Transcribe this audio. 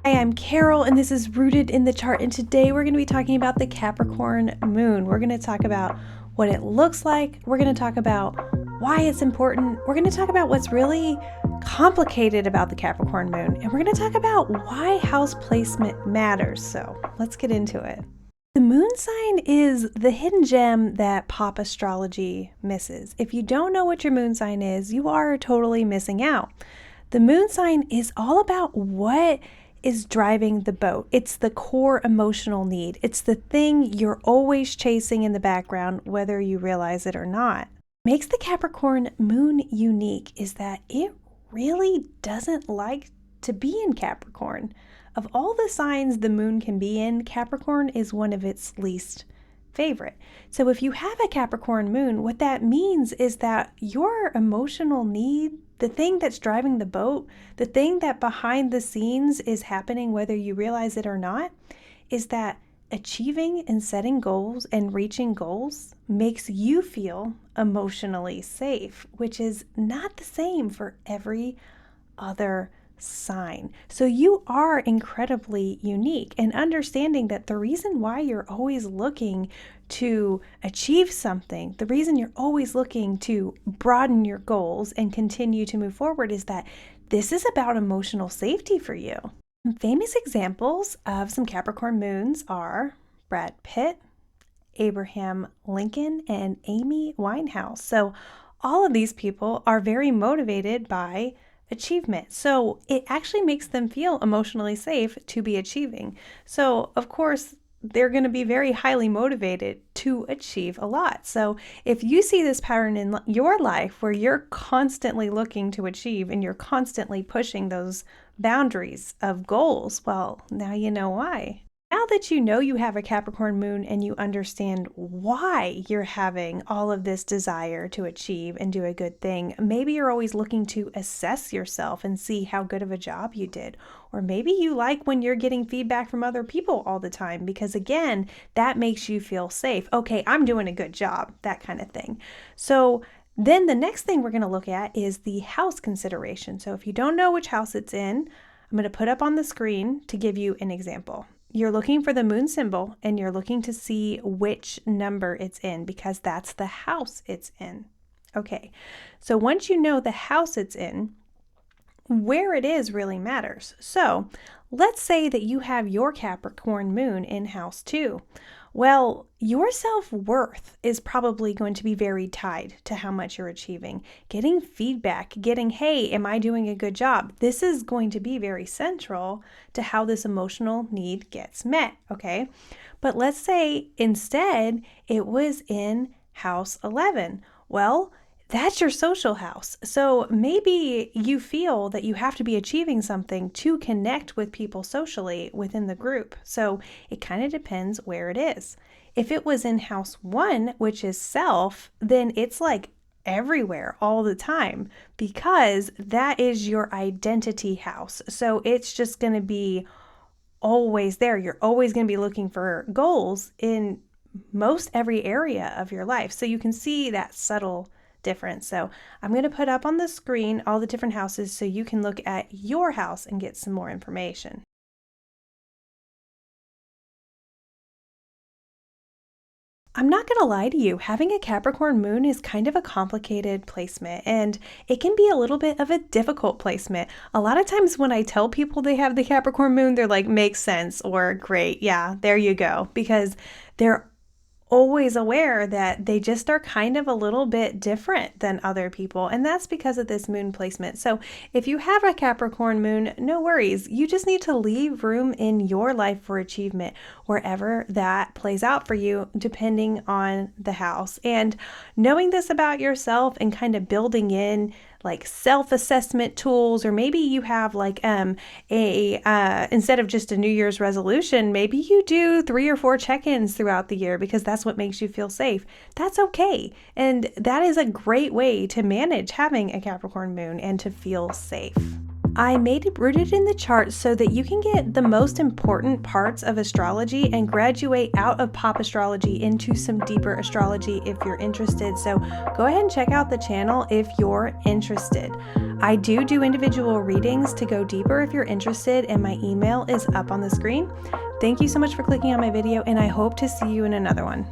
Hi, I'm Carol, and this is Rooted in the Chart, and today we're going to be talking about the Capricorn Moon. We're going to talk about what it looks like, we're going to talk about why it's important, we're going to talk about what's really complicated about the Capricorn Moon, and we're going to talk about why house placement matters. So let's get into it. The moon sign is the hidden gem that pop astrology misses. If you don't know what your moon sign is, you are totally missing out. The moon sign is all about what is driving the boat. It's the core emotional need. It's the thing you're always chasing in the background, whether you realize it or not. What makes the Capricorn Moon unique is that it really doesn't like to be in Capricorn. Of all the signs the moon can be in, Capricorn is one of its least favorite. So if you have a Capricorn moon, what that means is that your emotional need, the thing that's driving the boat, the thing that behind the scenes is happening whether you realize it or not, is that achieving and setting goals and reaching goals makes you feel emotionally safe, which is not the same for every other sign. So you are incredibly unique, and understanding that the reason why you're always looking to achieve something, the reason you're always looking to broaden your goals and continue to move forward is that this is about emotional safety for you. Famous examples of some Capricorn moons are Brad Pitt, Abraham Lincoln, and Amy Winehouse. So all of these people are very motivated by achievement. So it actually makes them feel emotionally safe to be achieving. So of course, they're going to be very highly motivated to achieve a lot. So if you see this pattern in your life where you're constantly looking to achieve and you're constantly pushing those boundaries of goals, well, now you know why. Now that you know you have a Capricorn moon and you understand why you're having all of this desire to achieve and do a good thing, maybe you're always looking to assess yourself and see how good of a job you did. Or maybe you like when you're getting feedback from other people all the time because, again, that makes you feel safe. Okay, I'm doing a good job, that kind of thing. So then the next thing we're going to look at is the house consideration. So if you don't know which house it's in, I'm going to put up on the screen to give you an example. You're looking for the moon symbol and you're looking to see which number it's in because that's the house it's in. Okay, so once you know the house it's in, where it is really matters. So let's say that you have your Capricorn moon in house 2. Well, your self-worth is probably going to be very tied to how much you're achieving. Getting feedback, getting, hey, am I doing a good job? This is going to be very central to how this emotional need gets met, okay? But let's say instead it was in house 11. Well, that's your social house. So maybe you feel that you have to be achieving something to connect with people socially within the group. So it kind of depends where it is. If it was in house 1, which is self, then it's like everywhere all the time because that is your identity house. So it's just going to be always there. You're always going to be looking for goals in most every area of your life. So you can see that subtle difference. So I'm going to put up on the screen all the different houses so you can look at your house and get some more information. I'm not going to lie to you, having a Capricorn moon is kind of a complicated placement and it can be a little bit of a difficult placement. A lot of times when I tell people they have the Capricorn moon, they're like, makes sense, or great, yeah, there you go, because they're always aware that they just are kind of a little bit different than other people, and that's because of this moon placement. So if you have a Capricorn moon, no worries. You just need to leave room in your life for achievement wherever that plays out for you, depending on the house. And knowing this about yourself and kind of building in like self-assessment tools, or maybe you have like instead of just a New Year's resolution, maybe you do 3 or 4 check-ins throughout the year because that's what makes you feel safe. That's okay. And that is a great way to manage having a Capricorn moon and to feel safe. I made it Rooted in the Chart so that you can get the most important parts of astrology and graduate out of pop astrology into some deeper astrology if you're interested. So go ahead and check out the channel if you're interested. I do individual readings to go deeper if you're interested, and my email is up on the screen. Thank you so much for clicking on my video, and I hope to see you in another one.